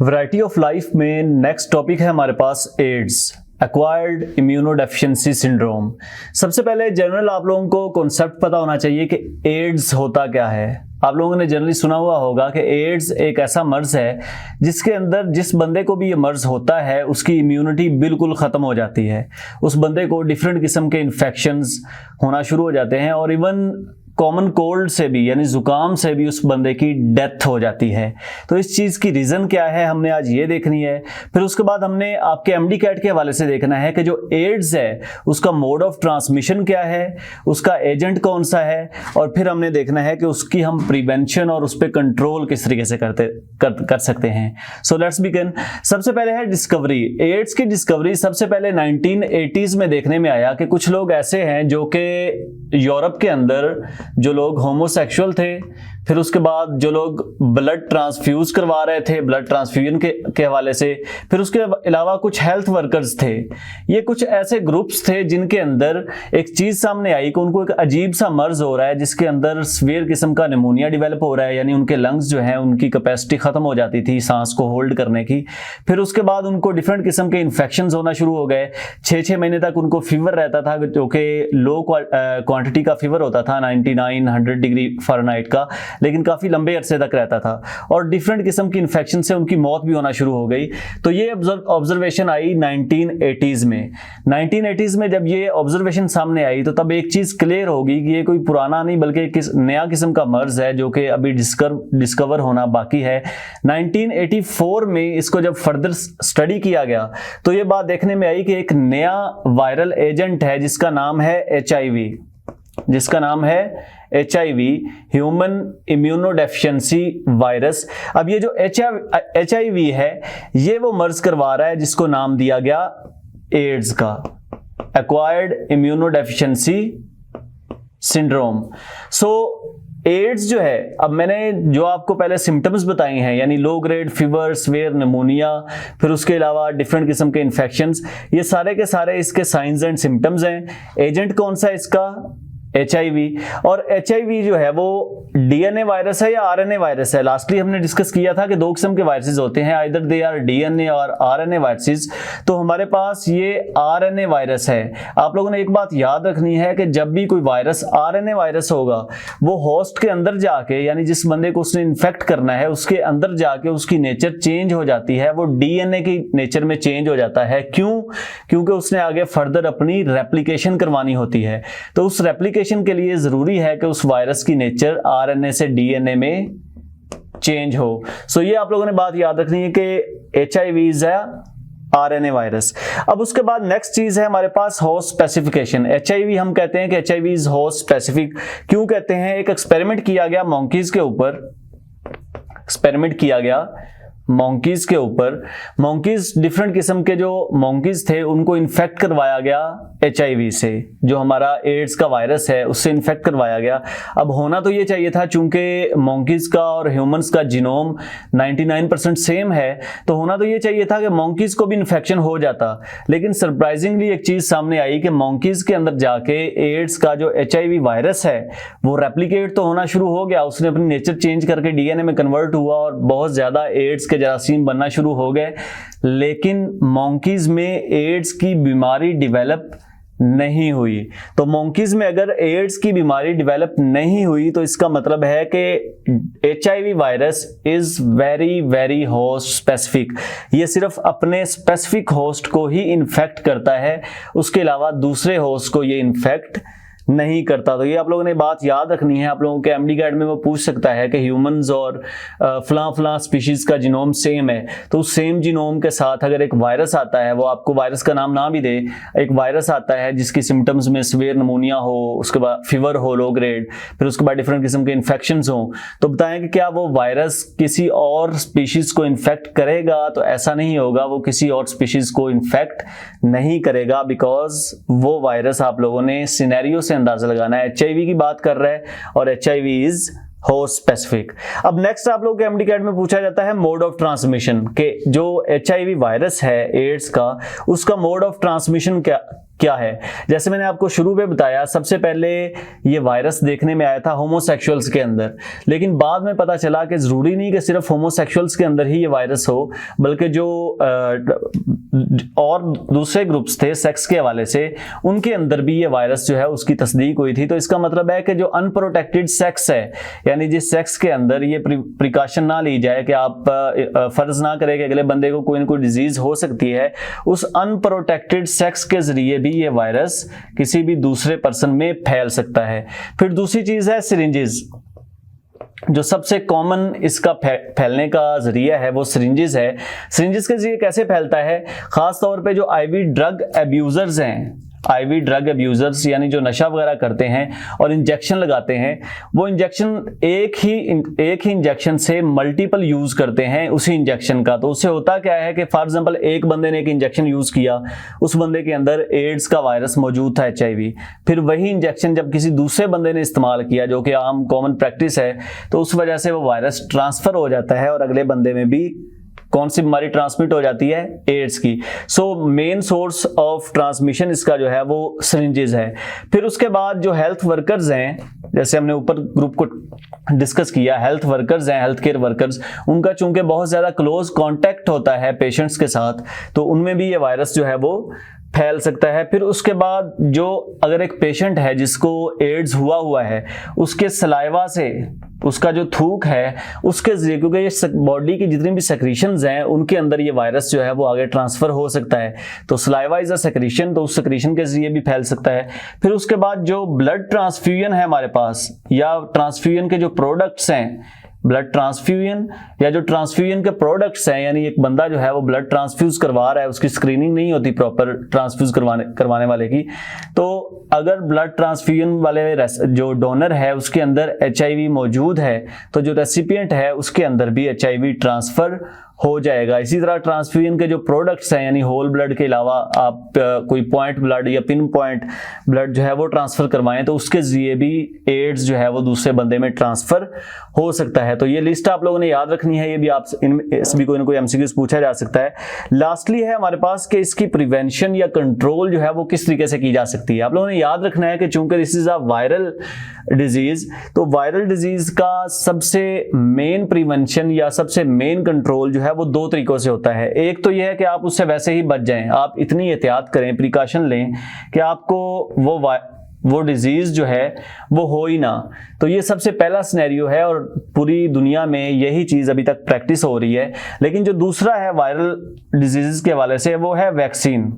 Variety of life में next topic है हमारे पास एड्स, एक्वायर्ड इम्यूनोडेफिशिएंसी सिंड्रोम। सबसे पहले जनरल आप लोगों को कॉन्सेप्ट पता होना चाहिए कि एड्स होता क्या है। आप लोगों ने जनरली सुना हुआ होगा कि एड्स एक ऐसा मर्ज है जिसके अंदर जिस बंदे को भी ये मर्ज होता है उसकी इम्यूनिटी बिल्कुल ख़त्म हो जाती है। उस बंदे को डिफरेंट किस्म के इन्फेक्शंस होना शुरू हो जाते हैं और इवन कॉमन कोल्ड से भी यानी जुकाम से भी उस बंदे की डेथ हो जाती है। तो इस चीज़ की रीज़न क्या है हमने आज ये देखनी है। फिर उसके बाद हमने आपके एमडी कैट के हवाले से देखना है कि जो एड्स है उसका मोड ऑफ ट्रांसमिशन क्या है, उसका एजेंट कौन सा है, और फिर हमने देखना है कि उसकी हम प्रिवेंशन और उस पर कंट्रोल किस तरीके से कर सकते हैं। So let's begin. सबसे पहले है डिस्कवरी। एड्स की डिस्कवरी सबसे पहले 1980s में देखने में आया कि कुछ लोग ऐसे हैं जो कि यूरोप के अंदर जो लोग होमोसेक्सुअल थे, फिर उसके बाद जो लोग ब्लड ट्रांसफ्यूज करवा रहे थे ब्लड ट्रांसफ्यूजन के हवाले से, फिर उसके अलावा कुछ हेल्थ वर्कर्स थे। ये कुछ ऐसे ग्रुप्स थे जिनके अंदर एक चीज़ सामने आई कि उनको एक अजीब सा मर्ज हो रहा है जिसके अंदर सीवियर किस्म का निमोनिया डेवलप हो रहा है, यानी उनके लंग्स जो हैं उनकी कैपेसिटी ख़त्म हो जाती थी सांस को होल्ड करने की। फिर उसके बाद उनको डिफरेंट किस्म के इन्फेक्शंस होना शुरू हो गए। 6-6 महीने तक उनको फीवर रहता था जो कि लो क्वांटिटी का फीवर होता था 99-100 डिग्री फ़ारेनहाइट का, लेकिन काफ़ी लंबे अरसे तक रहता था और डिफरेंट किस्म की इन्फेक्शन से उनकी मौत भी होना शुरू हो गई। तो ये ऑब्जर्वेशन आई 1980s में। 1980s में जब ये ऑब्जर्वेशन सामने आई तो तब एक चीज़ क्लियर होगी कि ये कोई पुराना नहीं बल्कि एक नया किस्म का मर्ज है जो कि अभी डिस्कवर होना बाकी है। 1984 में इसको जब फर्दर स्टडी किया गया तो ये बात देखने में आई कि एक नया वायरल एजेंट है जिसका नाम है HIV, ह्यूमन इम्यूनोडेफिशिएंसी वायरस। अब ये जो HIV है ये वो मर्ज करवा रहा है जिसको नाम दिया गया एड्स का, एक्वायर्ड इम्यूनोडेफिशिएंसी सिंड्रोम। सो एड्स जो है, अब मैंने जो आपको पहले सिम्टम्स बताए हैं यानी low grade fever, severe pneumonia, फिर उसके अलावा डिफरेंट किस्म के इन्फेक्शंस, ये सारे के सारे इसके साइंस एंड सिम्टम्स हैं। एजेंट कौन सा है इसका? HIV। और HIV जो है वो DNA वायरस है या RNA वायरस है? लास्टली हमने डिस्कस किया था कि दो किस्म के वायरसेस होते हैं, आइदर दे आर DNA और RNA वायरसेस। तो हमारे पास ये RNA वायरस है। आप लोगों ने एक बात याद रखनी है कि जब भी कोई वायरस RNA वायरस होगा वो होस्ट के अंदर जाके यानी जिस बंदे को उसने इन्फेक्ट करना है उसके अंदर जाके उसकी नेचर चेंज हो जाती है, वो DNA की नेचर में चेंज हो जाता है। क्यों? क्योंकि उसने आगे फर्दर अपनी रेप्लिकेशन करवानी होती है। तो उस रेप्लिकेशन के लिए जरूरी है कि उस वायरस की नेचर RNA से DNA में चेंज हो। सो ये आप लोगों ने बात याद रखनी है कि HIV इज RNA वायरस। अब उसके बाद नेक्स्ट चीज है हमारे पास होस्ट स्पेसिफिकेशन। HIV हम कहते हैं कि HIV इज होस्ट स्पेसिफिक। क्यों कहते हैं? एक एक्सपेरिमेंट किया गया मंकीज के ऊपर, मंकीज डिफरेंट किस्म के जो मंकीज थे उनको इन्फेक्ट करवाया गया HIV से, जो हमारा एड्स का वायरस है उससे इन्फेक्ट करवाया गया। अब होना तो ये चाहिए था, चूंकि मंकीज का और ह्यूमंस का जीनोम 99% सेम है, तो होना तो ये चाहिए था कि मंकीज को भी इन्फेक्शन हो जाता। लेकिन सरप्राइजिंगली एक चीज सामने आई कि मंकीज के अंदर जाके एड्स का जो HIV वायरस है वो रेप्लिकेट तो होना शुरू हो गया, उसने अपनी नेचर चेंज करके DNA में कन्वर्ट हुआ और बहुत ज्यादा एड्स के जरासीम बनना शुरू हो गए। लेकिन मंकीज में एड्स की बीमारी डेवलप नहीं हुई। तो मंकीज में अगर एड्स की बीमारी डेवलप नहीं हुई तो इसका मतलब है कि HIV virus is very very host specific. ये सिर्फ अपने स्पेसिफिक होस्ट को ही इन्फेक्ट करता है, उसके अलावा दूसरे होस्ट को ये इन्फेक्ट नहीं करता। तो ये आप लोगों ने बात याद रखनी है। आप लोगों के एमडी गाइड में वो पूछ सकता है कि ह्यूमंस और फलां स्पीशीज का जीनोम सेम है, तो उस सेम जीनोम के साथ अगर एक वायरस आता है, वो आपको वायरस का नाम ना भी दे, एक वायरस आता है जिसकी सिम्टम्स में सीवियर निमोनिया हो, उसके बाद फीवर हो लो ग्रेड, फिर उसके बाद डिफरेंट किस्म के इन्फेक्शंस हो, तो बताएं कि क्या वो वायरस किसी और स्पीशीज को इन्फेक्ट करेगा? तो ऐसा नहीं होगा, वो किसी और स्पीशीज को इन्फेक्ट नहीं करेगा, बिकॉज वो वायरस आप लोगों ने सिनेरियो से अंदाजा लगाना है। HIV की बात कर रहा है और HIV इज होस्ट स्पेसिफिक। अब नेक्स्ट आप लोग के एमडी कैट में पूछा जाता है मोड ऑफ ट्रांसमिशन, के जो HIV वायरस है एड्स का, उसका मोड ऑफ ट्रांसमिशन क्या है। जैसे मैंने आपको शुरू में बताया, सबसे पहले ये वायरस देखने में आया था होमोसेक्सुअल्स के अंदर, लेकिन बाद में पता चला कि ज़रूरी नहीं कि सिर्फ होमोसेक्सुअल्स के अंदर ही ये वायरस हो, बल्कि जो और दूसरे ग्रुप्स थे सेक्स के हवाले से, उनके अंदर भी ये वायरस जो है उसकी तस्दीक हुई थी। तो इसका मतलब है कि जो अनप्रोटेक्टेड सेक्स है, यानी जिस सेक्स के अंदर ये प्रिकॉशन ना ली जाए कि आप फर्ज ना करें कि अगले बंदे को कोई ना कोई डिजीज हो सकती है, उस अनप्रोटेक्टेड सेक्स के जरिए भी ये वायरस किसी भी दूसरे पर्सन में फैल सकता है। फिर दूसरी चीज है सिरिंजेस। जो सबसे कॉमन इसका फैलने का जरिया है वो सिरिंजेस है। सिरिंजेस के जरिए कैसे फैलता है? खास तौर पे जो आईवी ड्रग एब्यूजर्स हैं, आईवी ड्रग एब्यूजर्स यानी जो नशा वगैरह करते हैं और इंजेक्शन लगाते हैं, वो इंजेक्शन एक ही इंजेक्शन से मल्टीपल यूज करते हैं उसी इंजेक्शन का। तो उससे होता क्या है कि फॉर एग्जांपल एक बंदे ने एक इंजेक्शन यूज किया, उस बंदे के अंदर एड्स का वायरस मौजूद था, HIV, फिर वही इंजेक्शन जब किसी दूसरे बंदे ने इस्तेमाल किया, जो कि आम कॉमन प्रैक्टिस है, तो उस वजह से वो वायरस ट्रांसफर हो जाता है और अगले बंदे में भी कौन सी बीमारी ट्रांसमिट हो जाती है? एड्स की। So main source of transmission इसका जो है वो सिरिंजेस है। फिर उसके बाद जो हेल्थ वर्कर्स हैं, जैसे हमने ऊपर ग्रुप को डिस्कस किया, हेल्थ वर्कर्स हैं, हेल्थ केयर वर्कर्स, उनका चूंकि बहुत ज्यादा क्लोज कांटेक्ट होता है पेशेंट्स के साथ, तो उनमें भी ये वायरस जो है वो फैल सकता है। फिर उसके बाद जो अगर एक पेशेंट है जिसको एड्स हुआ है, उसके सलाइवा से, उसका जो थूक है उसके जरिए, क्योंकि ये बॉडी की जितनी भी सेक्रीशंस हैं उनके अंदर ये वायरस जो है वो आगे ट्रांसफर हो सकता है। तो सलाइवा इज अ सेक्रीशन, तो उस सेक्रीशन के जरिए भी फैल सकता है। फिर उसके बाद जो ब्लड ट्रांसफ्यूजन है हमारे पास, या ट्रांसफ्यूजन के जो प्रोडक्ट्स हैं, ब्लड ट्रांसफ्यूजन या जो ट्रांसफ्यूजन के प्रोडक्ट्स हैं, यानी एक बंदा जो है वो ब्लड ट्रांसफ्यूज करवा रहा है, उसकी स्क्रीनिंग नहीं होती प्रॉपर ट्रांसफ्यूज करवाने वाले की, तो अगर ब्लड ट्रांसफ्यूजन वाले जो डोनर है उसके अंदर HIV मौजूद है, तो जो रेसिपिएंट है उसके अंदर भी HIV ट्रांसफर हो जाएगा। इसी तरह ट्रांसफ्यूजन के जो प्रोडक्ट्स हैं, यानी होल ब्लड के अलावा आप कोई पॉइंट ब्लड या पिन पॉइंट ब्लड जो है वो ट्रांसफर करवाएं, तो उसके जरिए भी एड्स जो है वो दूसरे बंदे में ट्रांसफर हो सकता है। तो ये लिस्ट आप लोगों ने याद रखनी है, ये भी आप इसमें कोई ना कोई MCQs पूछा जा सकता है। लास्टली है हमारे पास कि इसकी प्रिवेंशन या कंट्रोल जो है वो किस तरीके से की जा सकती है। आप लोगों ने याद रखना है कि चूंकि this is a viral disease, तो वायरल डिजीज का सबसे मेन प्रिवेंशन या सबसे मेन कंट्रोल जो है वो दो तरीकों से होता है। एक तो यह है कि आप उससे वैसे ही बच जाएं, आप इतनी एहतियात करें, प्रिकॉशन लें कि आपको वो डिजीज जो है वो हो ही ना। तो ये सबसे पहला सिनेरियो है और पूरी दुनिया में यही चीज अभी तक प्रैक्टिस हो रही है। लेकिन जो दूसरा है वायरल डिजीज के हवाले से, वो है वैक्सीन।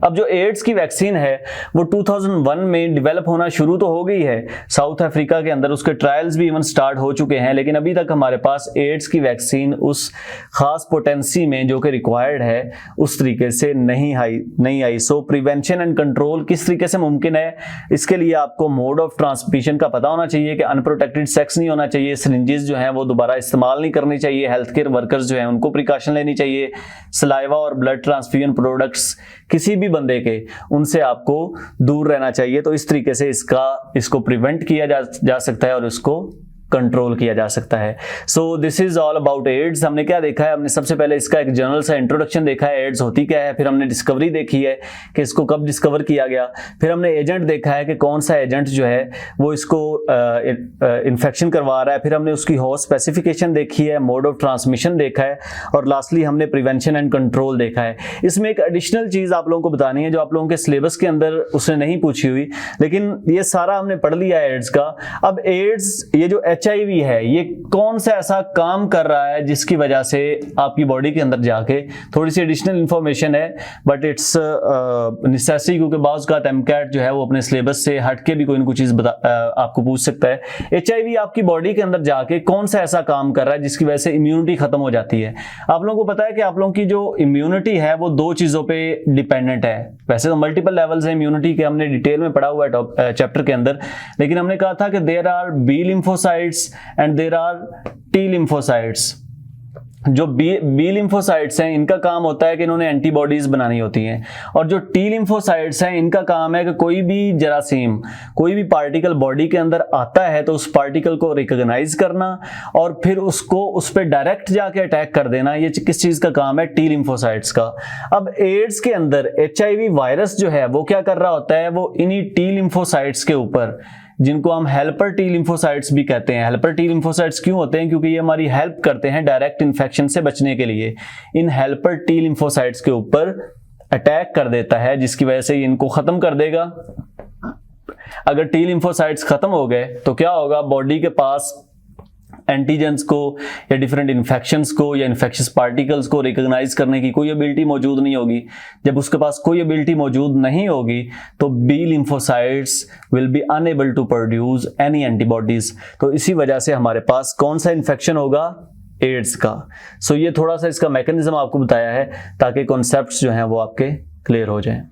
अब जो एड्स की वैक्सीन है वो 2001 में डेवलप होना शुरू तो हो गई है साउथ अफ्रीका के अंदर, उसके ट्रायल्स भी इवन स्टार्ट हो चुके हैं, लेकिन अभी तक हमारे पास एड्स की वैक्सीन उस खास पोटेंसी में जो कि रिक्वायर्ड है उस तरीके से नहीं आई। सो प्रिवेंशन एंड कंट्रोल किस तरीके से मुमकिन है, इसके लिए आपको मोड ऑफ ट्रांसमिशन का पता होना चाहिए कि अनप्रोटेक्टेड सेक्स नहीं होना चाहिए, सिरिंजेस जो है वो दोबारा इस्तेमाल नहीं करनी चाहिए, हेल्थ केयर वर्कर्स जो है उनको प्रिकॉशन लेनी चाहिए, सलाइवा और ब्लड ट्रांसफ्यूजन प्रोडक्ट्स किसी भी बंदे के, उनसे आपको दूर रहना चाहिए। तो इस तरीके से इसको प्रिवेंट किया जा सकता है और इसको कंट्रोल किया जा सकता है। So this is all about AIDS. हमने क्या देखा है? हमने सबसे पहले इसका एक जनरल सा इंट्रोडक्शन देखा है, एड्स होती क्या है, फिर हमने डिस्कवरी देखी है कि इसको कब डिस्कवर किया गया, फिर हमने एजेंट देखा है कि कौन सा एजेंट जो है वो इसको इन्फेक्शन करवा रहा है, फिर हमने उसकी होस्ट स्पेसिफिकेशन देखी है, मोड ऑफ ट्रांसमिशन देखा है, और लास्टली हमने प्रिवेंशन एंड कंट्रोल देखा है। इसमें एक एडिशनल चीज आप लोगों को बतानी है जो आप लोगों के सिलेबस के अंदर उसने नहीं पूछी हुई, लेकिन ये सारा हमने पढ़ लिया है एड्स का। अब एड्स, ये जो HIV है, ये कौन सा ऐसा काम कर रहा है जिसकी वजह से आपकी बॉडी के अंदर जाके, थोड़ी सी एडिशनल इंफॉर्मेशन है बट इट्स नेसेसरी, क्योंकि बाज़ का MCAT जो है वो अपने सिलेबस से हट के भी कोई ना कोई चीज आपको पूछ सकता है। HIV आपकी बॉडी के अंदर जाके कौन सा ऐसा काम कर रहा है जिसकी वजह से इम्यूनिटी खत्म हो जाती है। आप लोगों को पता है कि आप लोगों की जो इम्यूनिटी है वो दो चीजों पे डिपेंडेंट है। वैसे तो मल्टीपल लेवल्स है इम्यूनिटी के, हमने डिटेल में पढ़ा हुआ है चैप्टर के अंदर, लेकिन हमने कहा था कि there are B lymphocytes and there are T lymphocytes। जो बी लिम्फोसाइट्स हैं इनका काम होता है कि इन्होंने एंटीबॉडीज बनानी होती हैं, और जो टी लिम्फोसाइट्स हैं इनका काम है कि कोई भी जरासीम, कोई भी पार्टिकल बॉडी के अंदर आता है तो उस पार्टिकल को रिकॉग्नाइज करना और फिर उसको उस पर डायरेक्ट जाके अटैक कर देना। ये किस चीज का काम है? टी लिम्फोसाइट्स का। अब एड्स के अंदर HIV वायरस जो है वो क्या कर रहा होता है, वो इन्हीं टी लिम्फोसाइट्स के ऊपर, जिनको हम हेल्पर टी लिम्फोसाइट्स भी कहते हैं। हेल्पर टी लिम्फोसाइट्स क्यों होते हैं? क्योंकि ये हमारी हेल्प करते हैं डायरेक्ट इन्फेक्शन से बचने के लिए। इन हेल्पर टी लिम्फोसाइट्स के ऊपर अटैक कर देता है, जिसकी वजह से इनको खत्म कर देगा। अगर टी लिम्फोसाइट्स खत्म हो गए तो क्या होगा? बॉडी के पास एंटीजेंस को या डिफरेंट इन्फेक्शंस को या इन्फेक्शियस पार्टिकल्स को रिकॉग्नाइज करने की कोई एबिलिटी मौजूद नहीं होगी। जब उसके पास कोई एबिलिटी मौजूद नहीं होगी तो B lymphocytes will be unable to produce any antibodies. तो इसी वजह से हमारे पास कौन सा इन्फेक्शन होगा? एड्स का। सो ये थोड़ा सा इसका मैकेनिज्म आपको बताया है ताकि कॉन्सेप्ट्स जो हैं वो आपके क्लियर हो जाएं।